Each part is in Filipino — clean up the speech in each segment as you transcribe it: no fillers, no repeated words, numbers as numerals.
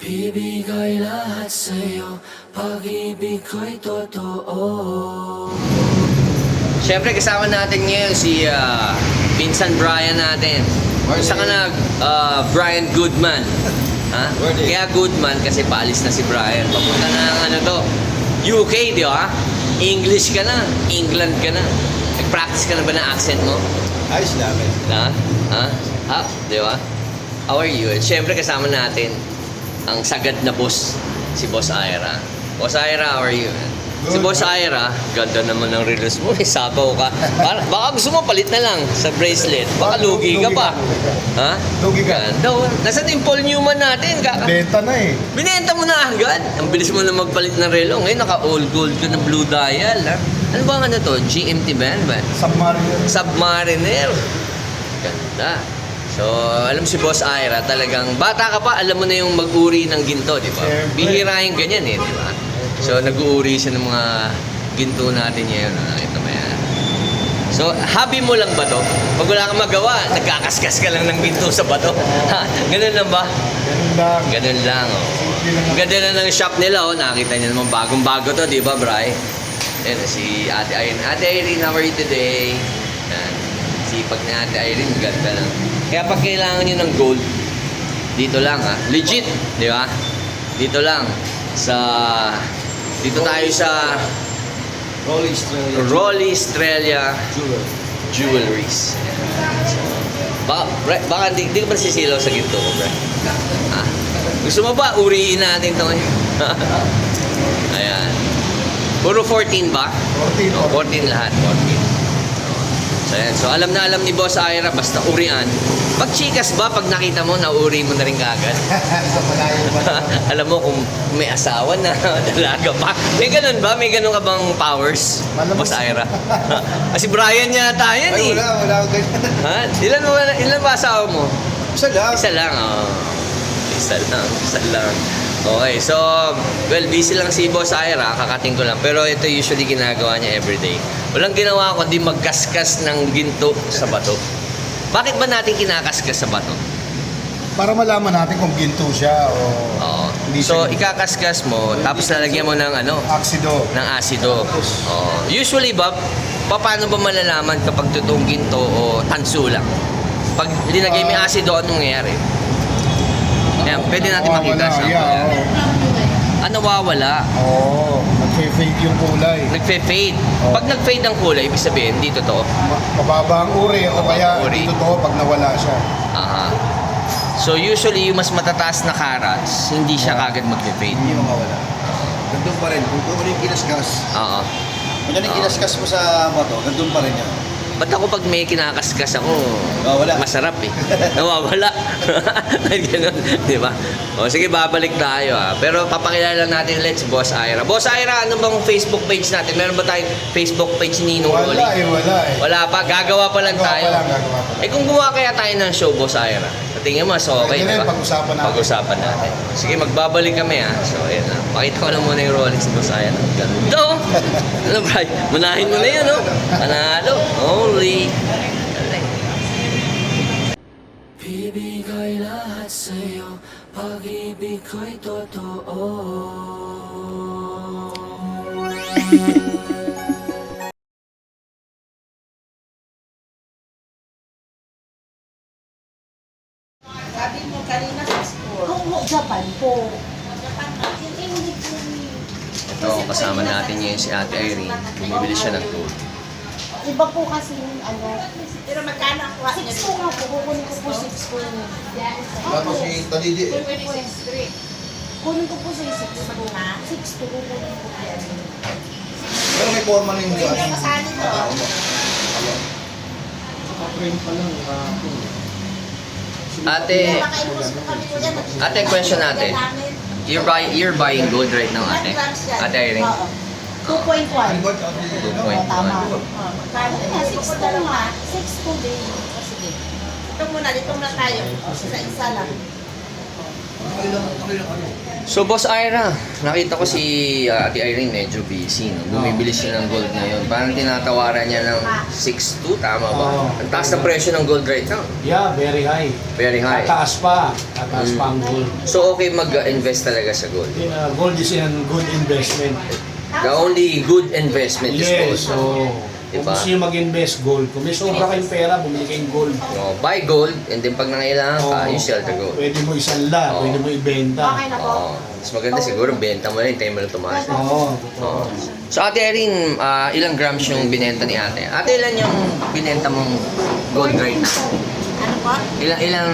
Bibigay lahat sa'yo, pag-ibig ko'y totoo. Siyempre kasama natin ngayon si Pinsan Brian natin. Saan ka nag Brian Goodman? Ha? Kaya Goodman kasi paalis na si Brian. Papunta na ng ano to, UK, di ba? English ka na, England ka na. Nag-practice ka na ba ng accent mo? Ayos namin. Ha? Ha? Ha? Di ba? How are you? At siyempre kasama natin ang sagad na boss, si Boss Ira. Boss Ira, how are you? Si Boss Ira, ganda naman ng release mo. Sabaw ka. Baka gusto mo palit na lang sa bracelet. Baka lugi ka pa. Ha? Lugi ka. Ganda. Nasaan yung Paul Newman natin? Benta na eh. Binenta mo na agad. Ang bilis mo na magpalit ng relo. Ngayon naka-all gold ka na blue dial. Ha? Ano ba ang ano to? GMT band ba? Submariner. Submariner. Ganda. So, alam si Boss Ira, talagang bata ka pa, alam mo na yung mag-uri ng ginto, di ba? Siyempre. Bihira yung ganyan eh, di ba? So, nag-uuri siya ng mga ginto natin ngayon. Nakita mo yan. So, hobby mo lang ba to? Pag wala kang magawa, nagkakaskas ka lang ng ginto sa bato. Ha? Ganun lang ba? Ganun lang. Ganun lang, oh. Simple lang. Ang ganda na ng shop nila, oh. Nakita niyo naman bagong-bago to, di ba, Bri? Ayan, si Ate Irene. Ate Irene, how are you today? Yan. Sipag ni Ate Irene, ganda lang. Kaya pag kailangan nyo ng gold, dito lang, ha? Legit, di ba? Dito lang. Dito tayo sa Rolly Australia. Rolly Australia Jewelries. So, baka di ka ba sisilaw sa ginto ko, bro? Ha? Gusto mo ba? Uriin natin ito ngayon. Ayan. Puro 14 ba? 14. Oh, 14 lahat. 14. So, ayan. So, alam na alam ni Boss Ira, basta urian. Pag chikas ba, pag nakita mo, nauri mo na rin kagad. Sa malayo pa. Alam mo kung may asawa na, dalaga pa. May ganun ba? May ganun ka bang powers? Malamang. Boss Ira? Si Brian yata yan Ay, eh. wala akong ganyan. Ha? Ilan ba asawa mo? Isa lang. Isa lang, oh. Isa lang. Okay, so, well, busy lang si Boss Ira, kakating ko lang. Pero ito usually ginagawa niya everyday. Walang ginawa kundi magkaskas ng ginto sa bato. Bakit ba natin kinakaskas sa bato? Para malaman natin kung ginto siya o Oo. hindi So, siya. ikakaskas mo, tapos lalagyan mo ng ano? Aksido. Ng asido. Oo. Usually ba, paano ba malalaman kapag totoong ginto o tanso lang? Pag linagay mo yung asido, anong nangyayari? Ayan, pwede natin makita sa Yeah, oo. nawawala. Oo. Nag-fade yung kulay. Nagfe-fade. Oo. Pag nag-fade ang kulay, ibig sabihin, hindi totoo. Mababa ang uri o kaya Uri. dito to pag nawala siya. Aha. So usually, yung mas matataas na carats, hindi siya kagad magfe-fade. Hindi mawawala. Gandun pa rin. Kung ano yung kinaskas, Oo. kung ano yung kinaskas mo sa bato, gandun pa rin yan. Ba't ako pag may kinakaskas ako, Nawawala. masarap eh. Nawawala. Ganun, di ba? O sige, babalik tayo ha. Pero papakilala natin ulit si Boss Ira. Boss Ira, ano bang Facebook page natin? Meron ba tayong Facebook page ni Ninong Rolly? Wala eh. Wala pa, gagawa pa lang tayo. Gagawa pa lang. Eh kung gumawa kaya tayo ng show, Boss Ira, sa tingin mo, so okay, Pwede di rin, ba? pag-usapan natin. Pag-usapan natin. Sige, magbabalik kami ha. So, ayan na. Pakita ko na muna yung Rolex ni Boss Ira. Ganda oh! Ano, Bray? Manahin mo na yun, oh. Panalo. Only. Bibigay lahat sa'yo, pag-ibig ko'y totoo. Sabi mo kanina sa school. Oo, Japan po. Ito, kasama natin ngayon si Ate Irene. Bumibili siya ng gold. Iba po kasi yung ano. Pero magkano ang kuha niya? 6 po nga po. Kukunin ko po 6 po. Bago si Talidi. Kunin ko po sa 6 po. 6 po kukunin ko po yan. Pero may forma na yung Hindi kasali mo. Ate, Makainus ko kami ko yan. ate, question natin. You're buying gold right now, ate? Ate Irene? Oo. 2.1. Oo, 2.1. tama. Magkano? Kaya 6 po nga. 6 po din. Sige. Dito muna, dito muna tayo. Isa-isa lang. So, Boss Ira, nakita ko si Ate Irene medyo busy. No? Bumibili siya ng gold ngayon. Parang tinatawaran niya ng 6'2", tama ba? Oo. Ang taas na presyo ng gold right now. Yeah, very high. Very high. Tataas pa. Tataas pa ang gold. So, okay mag-invest talaga sa gold. Gold is a good investment. The only good investment is gold. Yes, so kung Diba? gusto nyo mag-invest gold, kung may sobra kayong pera, bumili kayong gold. No, buy gold, and then pag nangailangan ka, you sell the gold. Pwede mo isanla, Oo. pwede mo ibenta. Okay na po. Oo. Mas maganda siguro, benta mo na, hintayin mo na tumaas. Oo. Oo. So, Ate Irene, ilang grams yung binenta ni ate? Ate, ilan yung binenta mong gold right now? Ano po?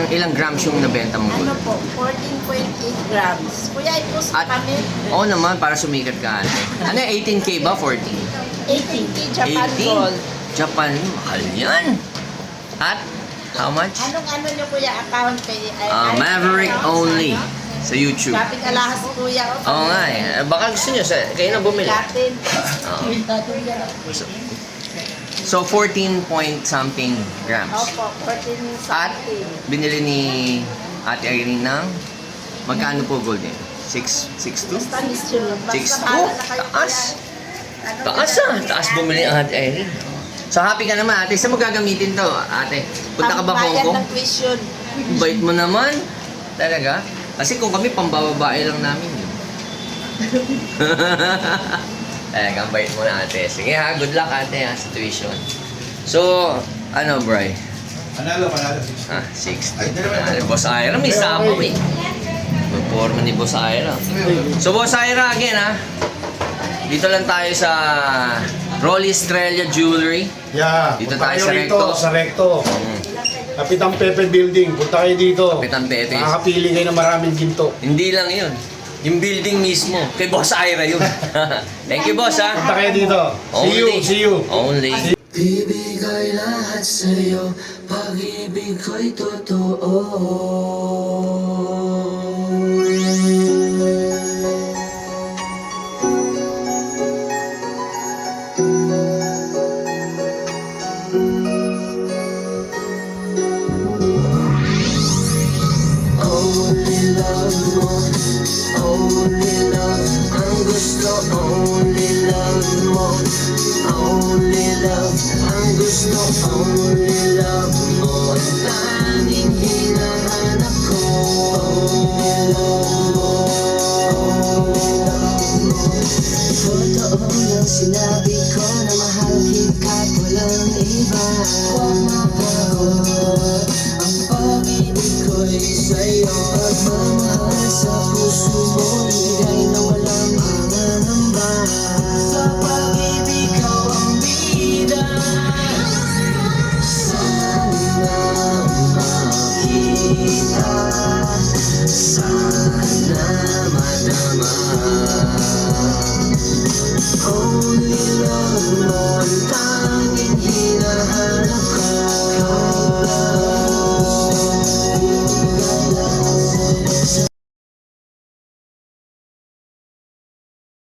Ilang grams yung nabenta mong Ano gold? po? 14.8 grams. Kuya, i-post At, kami. oo naman, para sumikat ka ate. Ano, 18K ba? 14? 18K Japan 18? Gold. Japan, mahal yan. At, how much? Anong ano nyo kuya account kay Maverick only sa YouTube. Shopping alahas kuya. Oo nga eh. Baka gusto nyo, kayo na bumili. Latin. Oo. So, 14 point something grams. Opo, 14 At, something. binili ni Ate Irene ng, magkano po gold niya? 6'2"? Basta miss yun. Basta 6'2"? bahala na kayo Taas. kuya. Ano Taas kuya? ah. Taas bumili ang Ate Irene. So, happy ka naman ate. Saan mo gagamitin to, ate? Punta ka ba Hong Pambayad Kong? ng tuition. Bait mo naman. Talaga? Kasi kung kami, pambababae lang namin yun. Talagang bait mo na ate. Sige ha, good luck ate ha, sa tuition. So, ano Bri? Panalo. 6. Ay, dalawa. Boss Ira, may sabaw eh. May forma ni Boss Ira. So, Boss Ira again ha. Dito lang tayo sa Rolly Estrella Jewelry. Yeah, Dito punta tayo kayo sa rito, Recto. sa Recto. Kapitang Pepe Building, punta kayo dito. Kapitan Pepe. Makakapili kayo ng maraming ginto. Hindi lang yun. Yung building mismo. Kay Boss Ira yun. Thank you, boss ha. Punta kayo dito. See you. Only. Bibigay lahat sa'yo, pag-ibig ko'y totoo. Only love mo, only love ang gusto. Only love mo, only love ang gusto. Only love mo, tanging hinahanap ko. Only love mo, only love mo. Totoo lang sinabi ko na mahal kita'y walang iba. Huwag mapagod ang pag-ibig ko'y sa'yo. Pagmamahal sa puso mo, ibigay na walang pangangamba. Sa pag-ibig ko ang bida. Sana makita, sana madama.